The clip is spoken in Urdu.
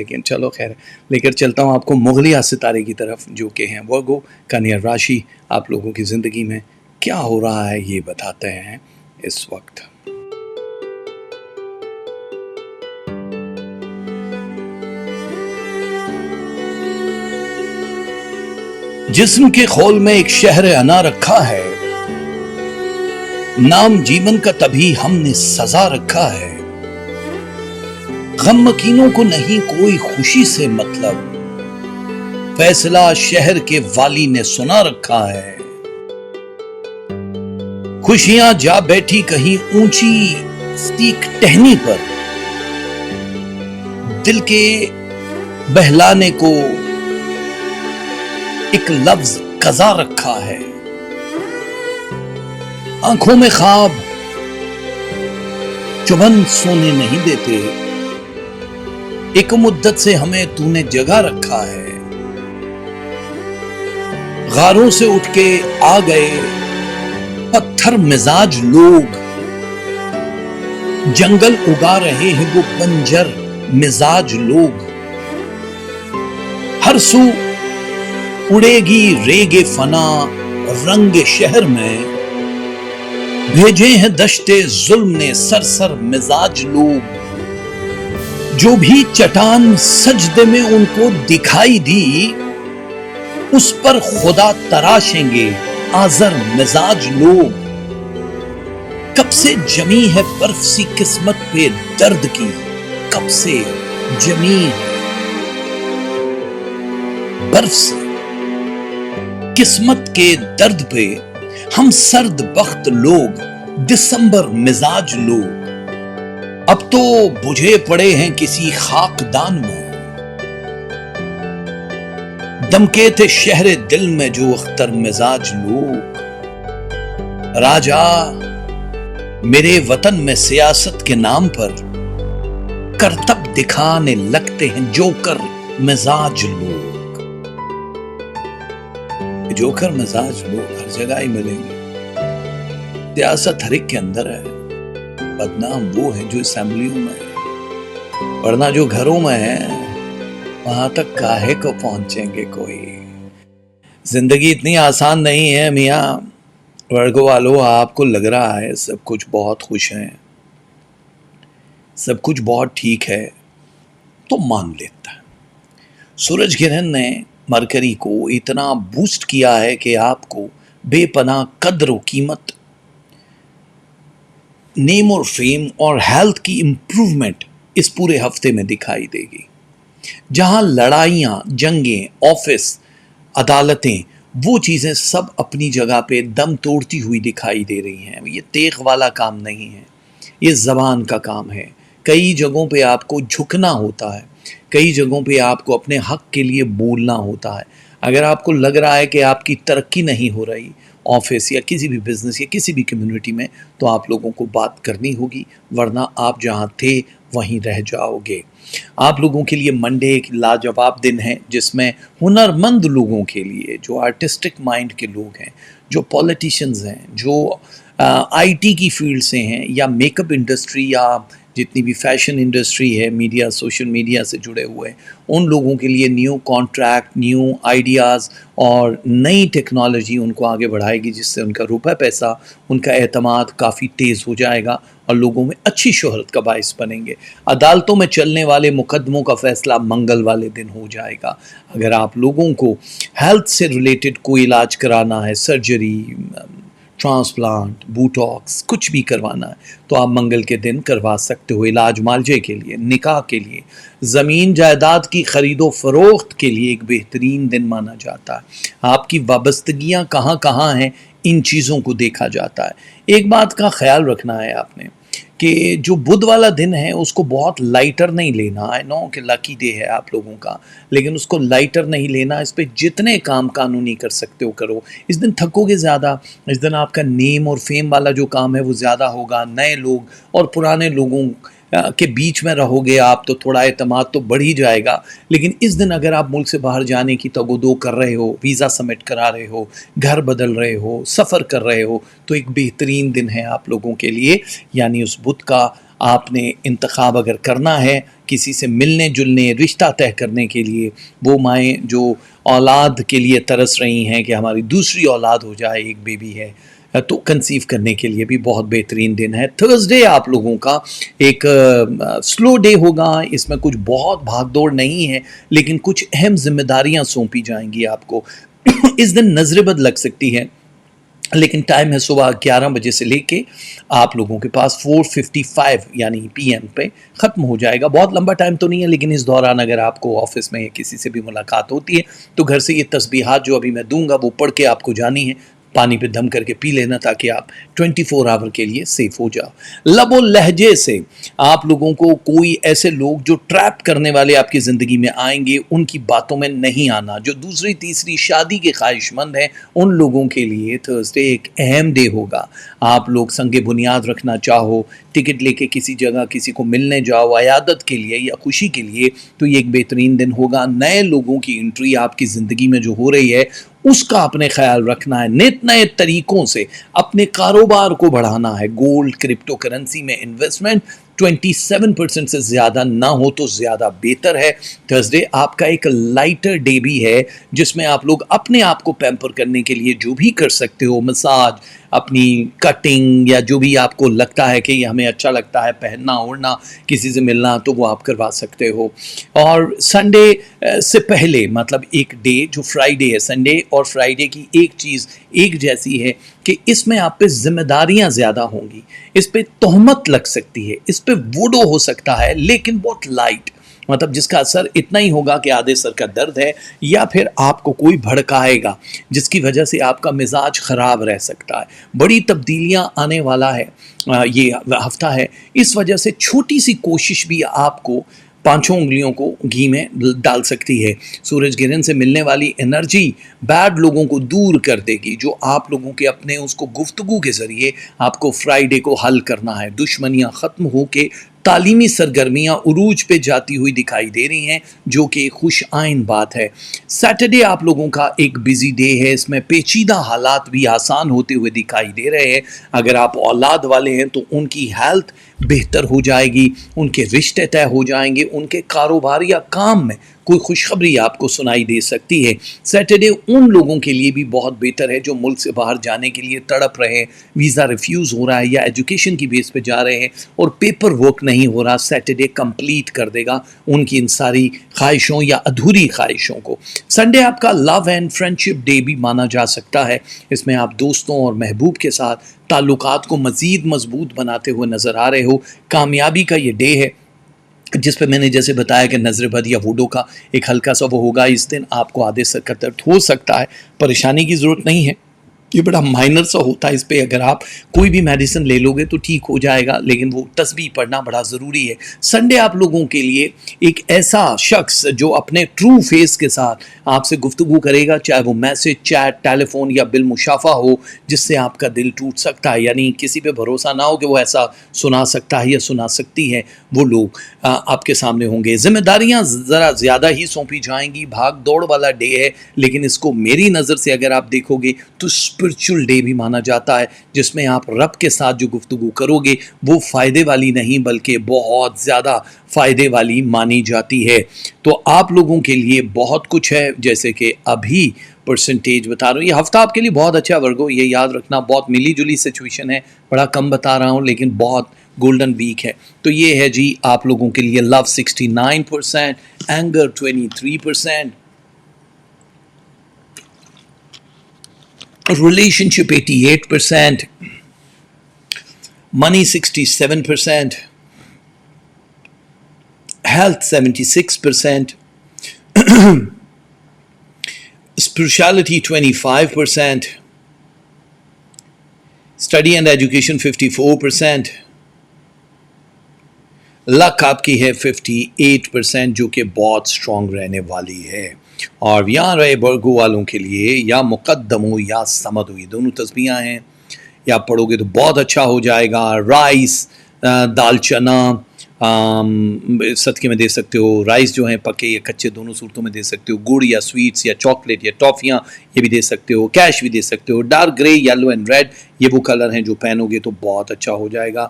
لیکن چلو خیر، لے کر چلتا ہوں آپ کو مغلیہ ستارے کی طرف، جو کہ ہیں ورگو کنیا راشی. آپ لوگوں کی زندگی میں کیا ہو رہا ہے یہ بتاتے ہیں اس وقت. جسم کے خول میں ایک شہر انا رکھا ہے، نام جیون کا تبھی ہم نے سزا رکھا ہے. غم مکینوں کو نہیں کوئی خوشی سے مطلب، فیصلہ شہر کے والی نے سنا رکھا ہے. خوشیاں جا بیٹھی کہیں اونچی سیک ٹہنی پر، دل کے بہلانے کو ایک لفظ قضا رکھا ہے. آنکھوں میں خواب چبھن سونے نہیں دیتے، ایک مدت سے ہمیں تو نے جگہ رکھا ہے. غاروں سے اٹھ کے آ گئے پتھر مزاج لوگ، جنگل اگا رہے ہیں وہ بنجر مزاج لوگ. ہر سو اڑے گی ریگ فنا رنگ شہر میں، بھیجے ہیں دشتے ظلم نے سرسر مزاج لوگ. جو بھی چٹان سجدے میں ان کو دکھائی دی، اس پر خدا تراشیں گے آزر مزاج لوگ. کب سے جمی ہے برف سی قسمت پہ درد کی، کب سے جمی ہے برف سے قسمت کے درد پہ ہم سرد بخت لوگ، دسمبر مزاج لوگ. اب تو بجھے پڑے ہیں کسی خاکدان میں، دمکے تھے شہر دل میں جو اختر مزاج لوگ. راجا میرے وطن میں سیاست کے نام پر کرتب دکھانے لگتے ہیں جوکر مزاج لوگ. جوکر مزاج لوگ ہر جگہ ہی ملیں گے. سیاست ہر ایک کے اندر ہے. بدنام وہ ہیں جو اسمبلیوں میں ہیں، ورنہ جو گھروں میں ہیں وہاں تک کاہے کو پہنچیں گے کوئی. زندگی اتنی آسان نہیں ہے میاں. ورگو والو، آپ کو لگ رہا ہے سب کچھ بہت خوش ہیں، سب کچھ بہت ٹھیک ہے تو مان لیتا ہے. سورج گرہن نے مرکری کو اتنا بوسٹ کیا ہے کہ آپ کو بے پناہ قدر و قیمت، نیم اور فیم اور ہیلتھ کی امپروومنٹ اس پورے ہفتے میں دکھائی دے گی. جہاں لڑائیاں، جنگیں، آفس، عدالتیں، وہ چیزیں سب اپنی جگہ پہ دم توڑتی ہوئی دکھائی دے رہی ہیں. یہ تیغ والا کام نہیں ہے، یہ زبان کا کام ہے. کئی جگہوں پہ آپ کو جھکنا ہوتا ہے، کئی جگہوں پہ آپ کو اپنے حق کے لیے بولنا ہوتا ہے. اگر آپ کو لگ رہا ہے کہ آپ کی ترقی نہیں ہو رہی آفس یا کسی بھی بزنس یا کسی بھی کمیونٹی میں، تو آپ لوگوں کو بات کرنی ہوگی، ورنہ آپ جہاں تھے وہیں رہ جاؤ گے. آپ لوگوں کے لیے منڈے ایک لاجواب دن ہے، جس میں ہنرمند لوگوں کے لیے، جو آرٹسٹک مائنڈ کے لوگ ہیں، جو پولیٹیشنز ہیں، جو آئی ٹی کی فیلڈ سے ہیں، یا میک اپ انڈسٹری، یا جتنی بھی فیشن انڈسٹری ہے، میڈیا، سوشل میڈیا سے جڑے ہوئے، ان لوگوں کے لیے نیو کانٹریکٹ، نیو آئیڈیاز اور نئی ٹیکنالوجی ان کو آگے بڑھائے گی، جس سے ان کا روپے پیسہ، ان کا اعتماد کافی تیز ہو جائے گا اور لوگوں میں اچھی شہرت کا باعث بنیں گے. عدالتوں میں چلنے والے مقدموں کا فیصلہ منگل والے دن ہو جائے گا. اگر آپ لوگوں کو ہیلتھ سے ریلیٹڈ کوئی علاج کرانا ہے، سرجری، ٹرانسپلانٹ، بوٹاکس، کچھ بھی کروانا ہے، تو آپ منگل کے دن کروا سکتے ہو. علاج معالجے کے لیے، نکاح کے لیے، زمین جائیداد کی خرید و فروخت کے لیے ایک بہترین دن مانا جاتا ہے. آپ کی وابستگیاں کہاں کہاں ہیں، ان چیزوں کو دیکھا جاتا ہے. ایک بات کا خیال رکھنا ہے آپ نے کہ جو بدھ والا دن ہے اس کو بہت لائٹر نہیں لینا. آئی نو کہ لکی ڈے ہے آپ لوگوں کا، لیکن اس کو لائٹر نہیں لینا. اس پہ جتنے کام قانونی کر سکتے ہو کرو. اس دن تھکو گے زیادہ، اس دن آپ کا نیم اور فیم والا جو کام ہے وہ زیادہ ہوگا. نئے لوگ اور پرانے لوگوں کے بیچ میں رہو گے آپ تو تھوڑا اعتماد تو بڑھ ہی جائے گا. لیکن اس دن اگر آپ ملک سے باہر جانے کی تگودو کر رہے ہو، ویزا سبمٹ کرا رہے ہو، گھر بدل رہے ہو، سفر کر رہے ہو، تو ایک بہترین دن ہے آپ لوگوں کے لیے. یعنی اس بدھ کا آپ نے انتخاب اگر کرنا ہے کسی سے ملنے جلنے رشتہ طے کرنے کے لیے، وہ مائیں جو اولاد کے لیے ترس رہی ہیں کہ ہماری دوسری اولاد ہو جائے، ایک بیبی ہے، تو کنسیو کرنے کے لیے بھی بہت بہترین دن ہے۔ تھرسڈے آپ لوگوں کا ایک سلو ڈے ہوگا، اس میں کچھ بہت بھاگ دوڑ نہیں ہے، لیکن کچھ اہم ذمہ داریاں سونپی جائیں گی آپ کو۔ اس دن نظر بد لگ سکتی ہے، لیکن ٹائم ہے صبح 11 بجے سے لے کے آپ لوگوں کے پاس 4:55 یعنی پی ایم پہ ختم ہو جائے گا۔ بہت لمبا ٹائم تو نہیں ہے، لیکن اس دوران اگر آپ کو آفس میں کسی سے بھی ملاقات ہوتی ہے تو گھر سے یہ تسبیحات جو ابھی میں دوں گا وہ پڑھ کے آپ کو جانی ہے، پانی پہ دم کر کے پی لینا تاکہ آپ 24 آور کے لیے سیف ہو جاؤ۔ لب و لہجے سے آپ لوگوں کو کوئی ایسے لوگ جو ٹریپ کرنے والے آپ کی زندگی میں آئیں گے ان کی باتوں میں نہیں آنا۔ جو دوسری تیسری شادی کے خواہش مند ہیں ان لوگوں کے لیے تھرسڈے ایک اہم ڈے ہوگا۔ آپ لوگ سنگ بنیاد رکھنا چاہو، ٹکٹ لے کے کسی جگہ کسی کو ملنے جاؤ عیادت کے لیے یا خوشی کے لیے، تو یہ ایک بہترین دن ہوگا۔ نئے لوگوں کی انٹری آپ کی زندگی میں جو ہو رہی ہے اس کا اپنے خیال رکھنا ہے، نت نئے طریقوں سے اپنے کاروبار کو بڑھانا ہے۔ گولڈ کرپٹو کرنسی میں انویسٹمنٹ 27% سے زیادہ نہ ہو تو زیادہ بہتر ہے۔ تھرسڈے آپ کا ایک لائٹر ڈے بھی ہے جس میں آپ لوگ اپنے آپ کو پیمپر کرنے کے لیے جو بھی کر سکتے ہو، مساج، اپنی کٹنگ یا جو بھی آپ کو لگتا ہے کہ یہ ہمیں اچھا لگتا ہے پہننا اوڑھنا، کسی سے ملنا، تو وہ آپ کروا سکتے ہو۔ اور سنڈے سے پہلے مطلب ایک ڈے جو فرائیڈے ہے، سنڈے اور فرائیڈے کی ایک چیز ایک جیسی ہے کہ اس میں آپ پہ ذمہ داریاں زیادہ ہوں گی، اس پہ تہمت لگ سکتی ہے، اس پہ ووڈو ہو سکتا ہے، لیکن بہت لائٹ، مطلب جس کا اثر اتنا ہی ہوگا کہ آدھے سر کا درد ہے، یا پھر آپ کو کوئی بھڑکائے گا جس کی وجہ سے آپ کا مزاج خراب رہ سکتا ہے۔ بڑی تبدیلیاں آنے والا ہے یہ ہفتہ ہے، اس وجہ سے چھوٹی سی کوشش بھی آپ کو پانچوں انگلیوں کو گھی میں ڈال سکتی ہے۔ سورج گرہن سے ملنے والی انرجی بیڈ لوگوں کو دور کر دے گی، جو آپ لوگوں کے اپنے اس کو گفتگو کے ذریعے آپ کو فرائیڈے کو حل کرنا ہے۔ دشمنیاں ختم ہو کے تعلیمی سرگرمیاں عروج پہ جاتی ہوئی دکھائی دے رہی ہیں، جو کہ خوش آئند بات ہے۔ سیٹرڈے آپ لوگوں کا ایک بزی ڈے ہے، اس میں پیچیدہ حالات بھی آسان ہوتے ہوئے دکھائی دے رہے ہیں۔ اگر آپ اولاد والے ہیں تو ان کی ہیلتھ بہتر ہو جائے گی، ان کے رشتے طے ہو جائیں گے، ان کے کاروبار یا کام میں کوئی خوشخبری آپ کو سنائی دے سکتی ہے۔ سیٹرڈے ان لوگوں کے لیے بھی بہت بہتر ہے جو ملک سے باہر جانے کے لیے تڑپ رہے ہیں، ویزا ریفیوز ہو رہا ہے یا ایجوکیشن کی بیس پہ جا رہے ہیں اور پیپر ورک نہیں ہو رہا، سیٹرڈے کمپلیٹ کر دے گا ان کی ان ساری خواہشوں یا ادھوری خواہشوں کو۔ سنڈے آپ کا لو اینڈ فرینڈشپ ڈے بھی مانا جا سکتا ہے، اس میں آپ دوستوں اور محبوب کے ساتھ تعلقات کو مزید مضبوط بناتے ہوئے نظر آ رہے ہو۔ کامیابی کا یہ ڈے ہے جس پہ میں نے جیسے بتایا کہ نظر بد یا ووڈو کا ایک ہلکا سا وہ ہوگا۔ اس دن آپ کو آدھے سر کا درد ہو سکتا ہے، پریشانی کی ضرورت نہیں ہے، یہ بڑا مائنر سا ہوتا ہے، اس پہ اگر آپ کوئی بھی میڈیسن لے لو گے تو ٹھیک ہو جائے گا، لیکن وہ تسبیح پڑھنا بڑا ضروری ہے۔ سنڈے آپ لوگوں کے لیے ایک ایسا شخص جو اپنے ٹرو فیس کے ساتھ آپ سے گفتگو کرے گا، چاہے وہ میسج، چیٹ، ٹیلی فون یا بالمشافہ ہو، جس سے آپ کا دل ٹوٹ سکتا ہے، یعنی کسی پہ بھروسہ نہ ہو کہ وہ ایسا سنا سکتا ہے یا سنا سکتی ہے، وہ لوگ آپ کے سامنے ہوں گے۔ ذمہ داریاں ذرا زیادہ ہی سونپی جائیں گی، بھاگ دوڑ والا ڈے ہے، لیکن اس کو میری نظر سے اگر آپ دیکھو گے تو اسپرچل ڈے بھی مانا جاتا ہے، جس میں آپ رب کے ساتھ جو گفتگو کرو گے وہ فائدے والی نہیں بلکہ بہت زیادہ فائدے والی مانی جاتی ہے۔ تو آپ لوگوں کے لیے بہت کچھ ہے، جیسے کہ ابھی پرسنٹیج بتا رہا ہوں، یہ ہفتہ آپ کے لیے بہت اچھا ورگو، یہ یاد رکھنا، بہت ملی جلی سچویشن ہے، بڑا کم بتا رہا ہوں لیکن بہت گولڈن ویک ہے۔ تو یہ ہے جی آپ لوگوں کے لیے لو 69%، anger 23%، relationship 88%, money 67%, health 76%, spirituality 25%, study and education 54%, لک آپ کی ہے 58% جو کہ بہت اسٹرانگ رہنے والی ہے۔ اور یہاں رہے برگو والوں کے لیے یا مقدم ہو یا سمد ہو، یہ دونوں تسبیحاں ہیں، یا پڑھو گے تو بہت اچھا ہو جائے گا۔ رائس، دال چنا صدقے میں دے سکتے ہو، رائس جو ہیں پکے یا کچے دونوں صورتوں میں دے سکتے ہو، گڑ یا سویٹس یا چاکلیٹ یا ٹافیاں یہ بھی دے سکتے ہو، کیش بھی دے سکتے ہو۔ Dark grey, yellow and red یہ وہ کلر ہیں جو پہنو گے تو بہت اچھا ہو جائے گا۔